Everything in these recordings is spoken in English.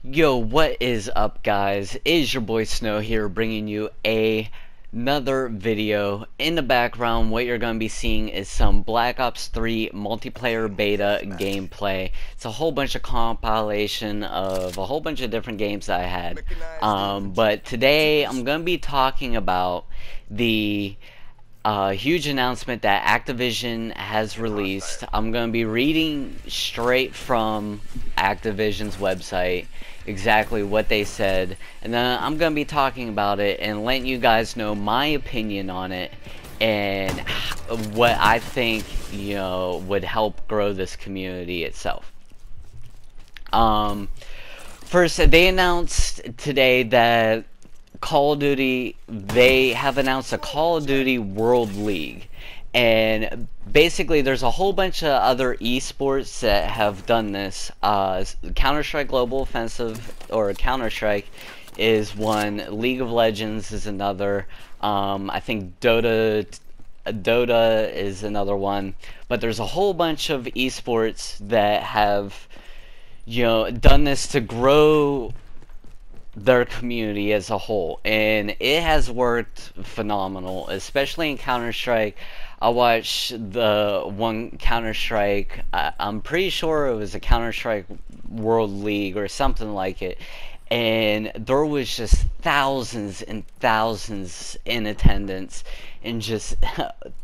Yo, what is up, guys? It is your boy Snow here, bringing you another video. In the background, what you're going to be seeing is some Black Ops 3 multiplayer beta gameplay. It's a whole bunch of compilation of a whole bunch of different games that I had. But today, I'm going to be talking about the huge announcement that Activision has released. I'm going to be reading straight from Activision's website exactly what they said, and then I'm going to be talking about it and letting you guys know my opinion on it and what I think, you know, would help grow this community itself. First, they announced today that Call of Duty, they have announced a Call of Duty World League, and basically there's a whole bunch of other esports that have done this. Counter-Strike Global Offensive, or Counter-Strike, is one. League of Legends is another. I think Dota is another one. But there's a whole bunch of esports that have, you know, done this to grow their community as a whole, and it has worked phenomenal, especially in Counter-Strike. I watched the one Counter-Strike, I'm pretty sure it was a Counter-Strike World League or something like it, and there was just thousands and thousands in attendance and just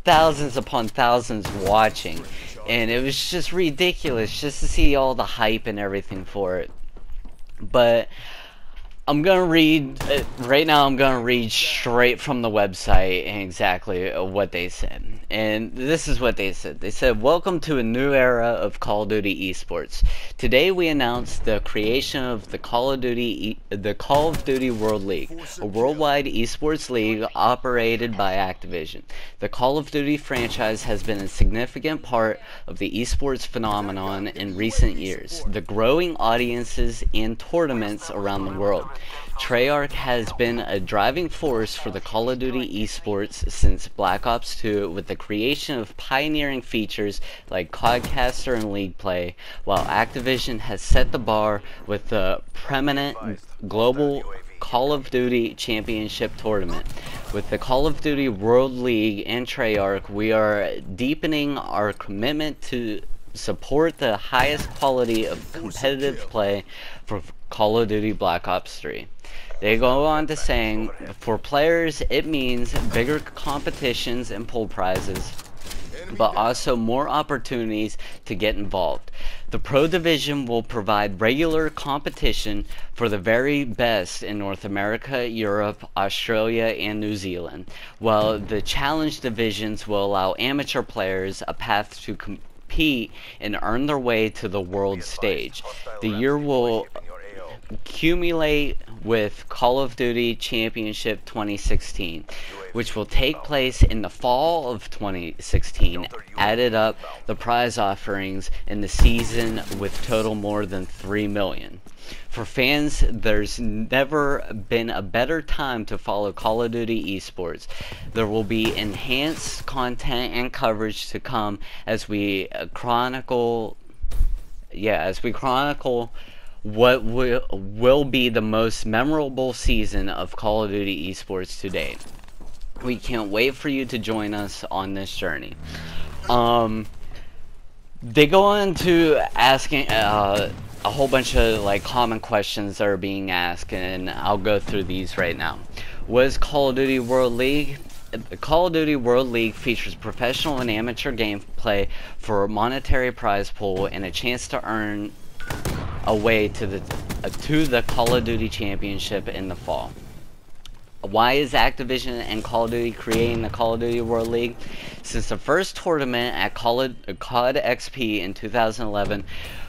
thousands upon thousands watching, and it was just ridiculous just to see all the hype and everything for it. But I'm gonna read, right now I'm gonna read straight from the website and exactly what they said. And this is what they said. They said, "Welcome to a new era of Call of Duty esports. Today we announced the creation of the Call of Duty World League, a worldwide esports league operated by Activision. The Call of Duty franchise has been a significant part of the esports phenomenon in recent years, the growing audiences and tournaments around the world. Treyarch has been a driving force for the Call of Duty esports since Black Ops 2, with the creation of pioneering features like Codcaster and League Play, while Activision has set the bar with the preeminent global Call of Duty Championship Tournament. With the Call of Duty World League and Treyarch, we are deepening our commitment to support the highest quality of competitive play for Call of Duty Black Ops 3. They go on to saying, for players it means bigger competitions and pool prizes, but also more opportunities to get involved. The Pro Division will provide regular competition for the very best in North America, Europe, Australia, and New Zealand, while the Challenge Divisions will allow amateur players a path to compete and earn their way to the world stage. The year will accumulate with Call of Duty Championship 2016, which will take place in the fall of 2016. Added up the prize offerings in the season with total more than 3 million. For fans, there's never been a better time to follow Call of Duty esports. There will be enhanced content and coverage to come as we chronicle what will be the most memorable season of Call of Duty esports to date. We can't wait for you to join us on this journey." They go on to asking a whole bunch of like common questions that are being asked, and I'll go through these right now. What is Call of Duty World League? The Call of Duty World League features professional and amateur gameplay for a monetary prize pool and a chance to earn a way to the Call of Duty Championship in the fall. Why is Activision and Call of Duty creating the Call of Duty World League? Since the first tournament at COD XP in 2011,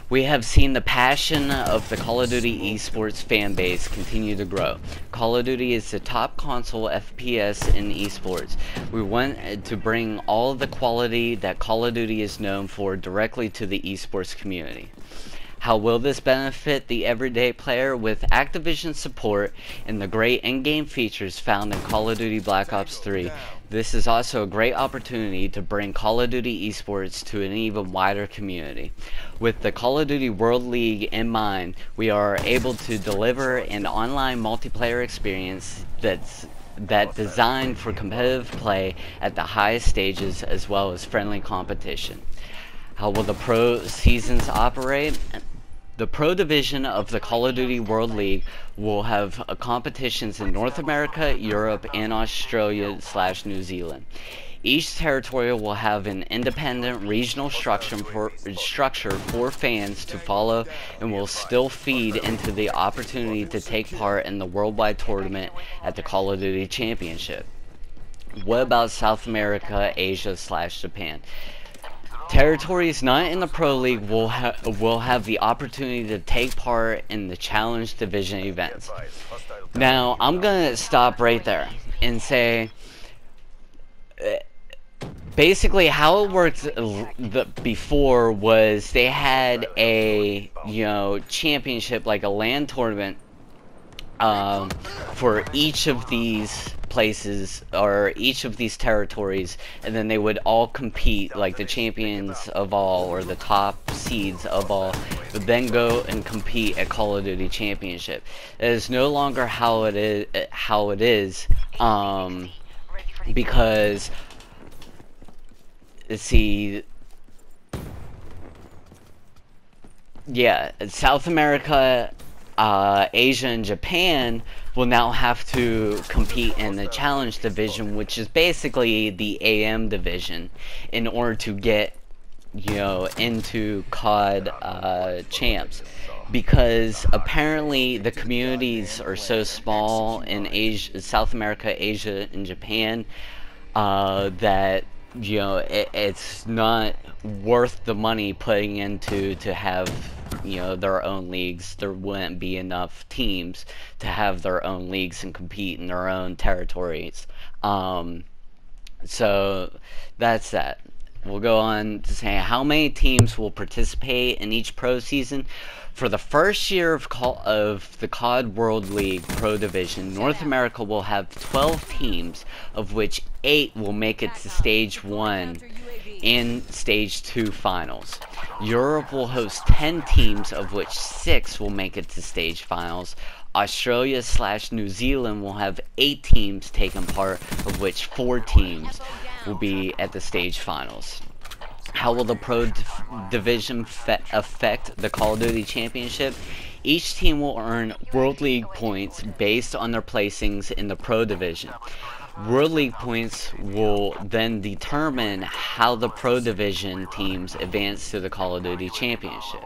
we have seen the passion of the Call of Duty esports fan base continue to grow. Call of Duty is the top console FPS in esports. We want to bring all of the quality that Call of Duty is known for directly to the esports community. How will this benefit the everyday player? With Activision support and the great in-game features found in Call of Duty Black Ops 3, this is also a great opportunity to bring Call of Duty eSports to an even wider community. With the Call of Duty World League in mind, we are able to deliver an online multiplayer experience that's designed for competitive play at the highest stages as well as friendly competition. How will the pro seasons operate? The pro division of the Call of Duty World League will have competitions in North America, Europe, and Australia/New Zealand. Each territory will have an independent regional structure for fans to follow and will still feed into the opportunity to take part in the worldwide tournament at the Call of Duty Championship. What about South America, Asia/Japan? Territories not in the Pro League will have the opportunity to take part in the Challenge Division events. Now, I'm going to stop right there and say, basically how it worked before was they had a, championship, like a LAN tournament, for each of these places or each of these territories, and then they would all compete, like the champions of all or the top seeds of all would then go and compete at Call of Duty Championship. That is no longer how it is, because see, yeah, South America, Asia, and Japan will now have to compete in the Challenge Division, which is basically the AM division, in order to get, into COD Champs. Because apparently the communities are so small in Asia, South America, Asia, and Japan, that it's not worth the money putting into to have their own leagues. There wouldn't be enough teams to have their own leagues and compete in their own territories. So that's that. We'll go on to say how many teams will participate in each pro season. For the first year of the COD World League Pro Division, North America will have 12 teams, of which 8 will make it to Stage 1 and Stage 2 finals. Europe will host 10 teams, of which 6 will make it to Stage finals. Australia/New Zealand will have 8 teams taking part, of which 4 teams will be at the Stage finals. How will the Pro Division affect the Call of Duty Championship? Each team will earn World League points based on their placings in the Pro Division. World League points will then determine how the Pro Division teams advance to the Call of Duty Championship.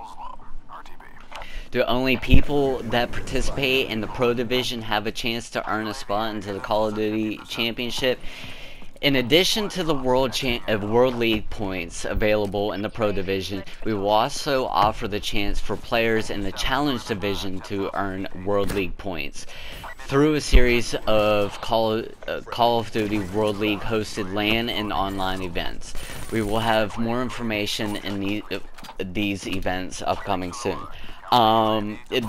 Do only people that participate in the Pro Division have a chance to earn a spot into the Call of Duty Championship? In addition to the World League points available in the Pro Division, we will also offer the chance for players in the Challenge Division to earn World League points through a series of Call of Duty World League hosted LAN and online events. We will have more information in these events upcoming soon.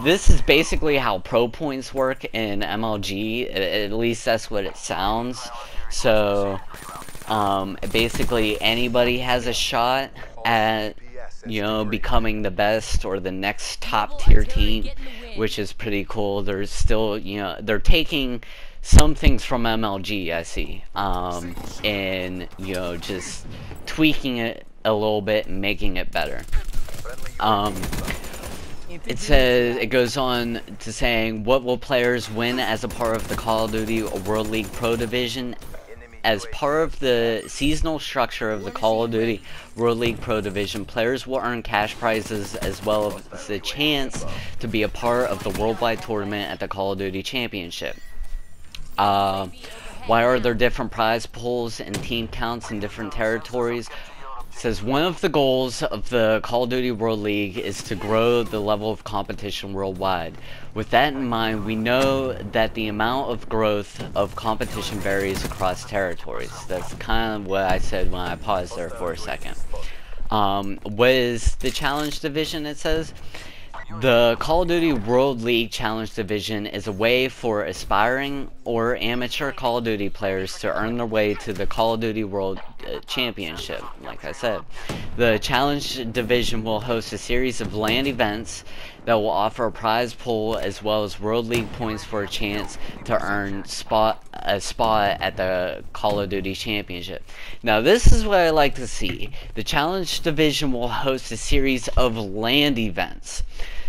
This is basically how pro points work in MLG, at least that's what it sounds. So, basically anybody has a shot at, becoming the best or the next top tier team, which is pretty cool. There's still, they're taking some things from MLG, I see, and, just tweaking it a little bit and making it better. It goes on to saying, what will players win as a part of the Call of Duty World League Pro Division? As part of the seasonal structure of the Call of Duty World League Pro Division, players will earn cash prizes as well as the chance to be a part of the worldwide tournament at the Call of Duty Championship. Why are there different prize pools and team counts in different territories? It says one of the goals of the Call of Duty World League is to grow the level of competition worldwide. With that in mind, we know that the amount of growth of competition varies across territories. That's kind of what I said when I paused there for a second. What is the Challenge Division, it says? The Call of Duty World League Challenge Division is a way for aspiring or amateur Call of Duty players to earn their way to the Call of Duty World Championship, like I said. The Challenge Division will host a series of LAN events that will offer a prize pool as well as World League points for a chance to earn a spot at the Call of Duty Championship. Now this is what I like to see. The Challenge Division will host a series of LAN events.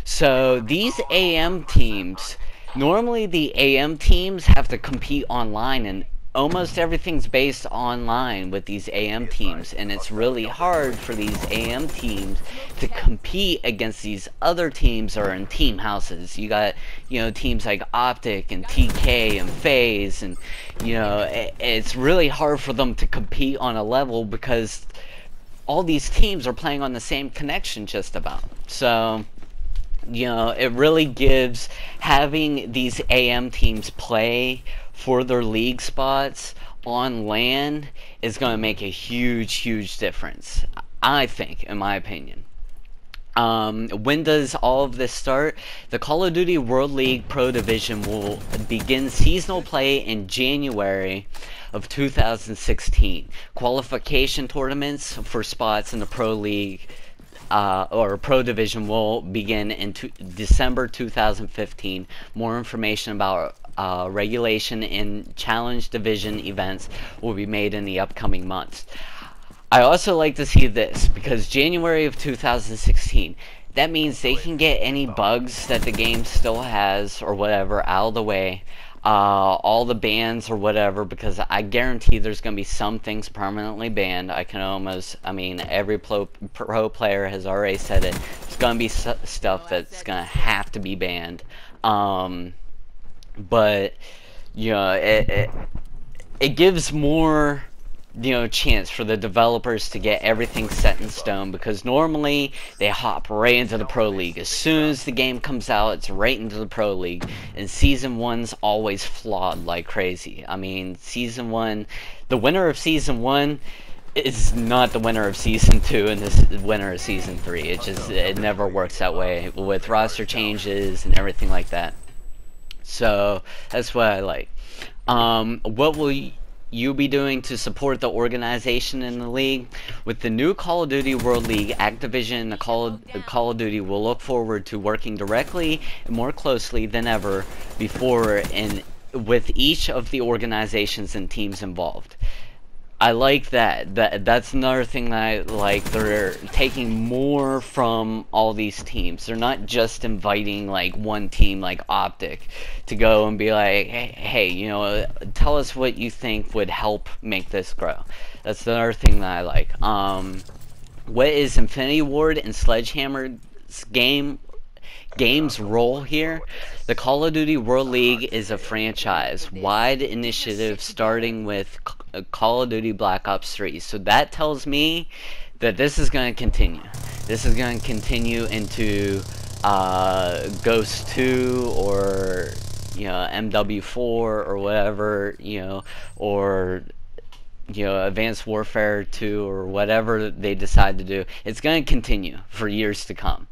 So these AM teams, normally the AM teams have to compete online, and almost everything's based online with these AM teams, and it's really hard for these AM teams to compete against these other teams that are in team houses. You got, teams like Optic and TK and FaZe, and it's really hard for them to compete on a level because all these teams are playing on the same connection just about. So it really gives having these AM teams play for their league spots on LAN is going to make a huge difference, I think, in my opinion. When does all of this start? The Call of Duty World League Pro Division will begin seasonal play in January of 2016. Qualification tournaments for spots in the Pro League or Pro Division will begin in December 2015. More information about regulation and Challenge Division events will be made in the upcoming months. I also like to see this because January of 2016, that means they can get any bugs that the game still has or whatever out of the way. All the bans or whatever, because I guarantee there's going to be some things permanently banned. Every pro player has already said it. There's going to be stuff that's going to have to be banned. But it gives more chance for the developers to get everything set in stone, because normally they hop right into the Pro League. As soon as the game comes out, it's right into the Pro League, and Season 1's always flawed like crazy. Season 1, the winner of Season 1 is not the winner of Season 2 and the winner of Season 3. It never works that way with roster changes and everything like that. So that's what I like. What will you be doing to support the organization in the league? With the new Call of Duty World League, Activision and the Call of Duty will look forward to working directly and more closely than ever before with each of the organizations and teams involved. I like that. That's another thing that I like. They're taking more from all these teams. They're not just inviting like one team like Optic to go and be like, hey, tell us what you think would help make this grow. That's another thing that I like. What is Infinity Ward and Sledgehammer's game's role here? The Call of Duty World League is a franchise-wide initiative starting with Call of Duty Black Ops 3. So that tells me that this is going to continue. This is going to continue into Ghost 2 or MW4 or whatever, or Advanced Warfare 2 or whatever they decide to do. It's going to continue for years to come.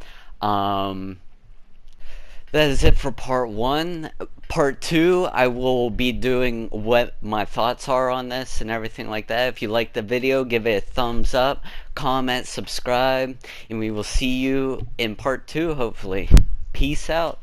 That is it for part 1. Part 2, I will be doing what my thoughts are on this and everything like that. If you like the video, give it a thumbs up, comment, subscribe, and we will see you in part 2, hopefully. Peace out.